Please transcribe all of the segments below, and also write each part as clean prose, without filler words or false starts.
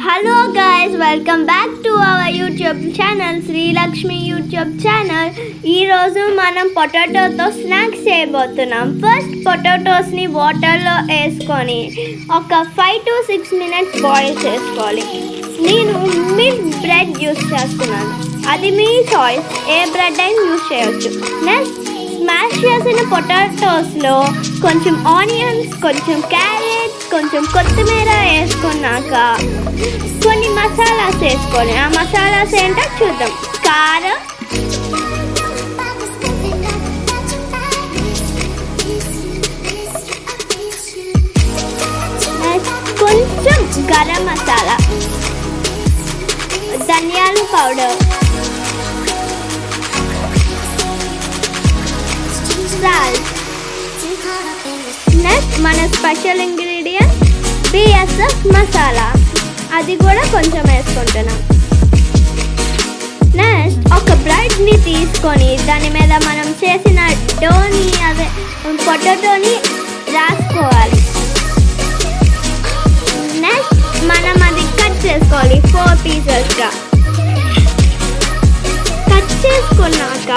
Hello guys, welcome back to our YouTube channel Sri Lakshmi YouTube channel. ఈరోజు మనం పొటాటోతో snacks చేయబోతున్నాం. First పొటాటోస్ని వాటర్లో వేసుకొని ఒక 5 to 6 minutes బాయిల్ చేసుకోవాలి. నేను మిల్క్ బ్రెడ్ యూస్ చేస్తున్నాను, అది మీ చాయిస్, ఏ బ్రెడ్ అయినా యూస్ చేయొచ్చు. నెక్స్ట్ స్మాష్ చేసిన పొటాటోస్లో కొంచెం ఆనియన్స్, కొంచెం క్యారెట్, కొంచెం కొత్తిమీర వేసుకున్నాక కొన్ని మసాలాస్ వేసుకొని, ఆ మసాలాస్ ఏంటో చూద్దాం. కారం, కొంచెం గరం మసాలా, ధనియాల పౌడర్, సాల్ట్. నెక్స్ట్ మన స్పెషల్ ఇంగ్రీడియంట్ BSF మసాలా, అది కూడా కొంచెం వేసుకుంటున్నాం. నెక్స్ట్ ఒక బ్రెడ్ని తీసుకొని దాని మీద మనం చేసిన డోని, అదే పొటాటోని రాసుకోవాలి. నెక్స్ట్ మనం అది కట్ చేసుకోవాలి 4 పీసెస్గా. కట్ చేసుకున్నాక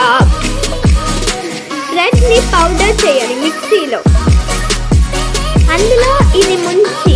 బ్రెడ్ని పౌడర్ చేయాలి మిక్సీలో. అందులో ఇది ముంచి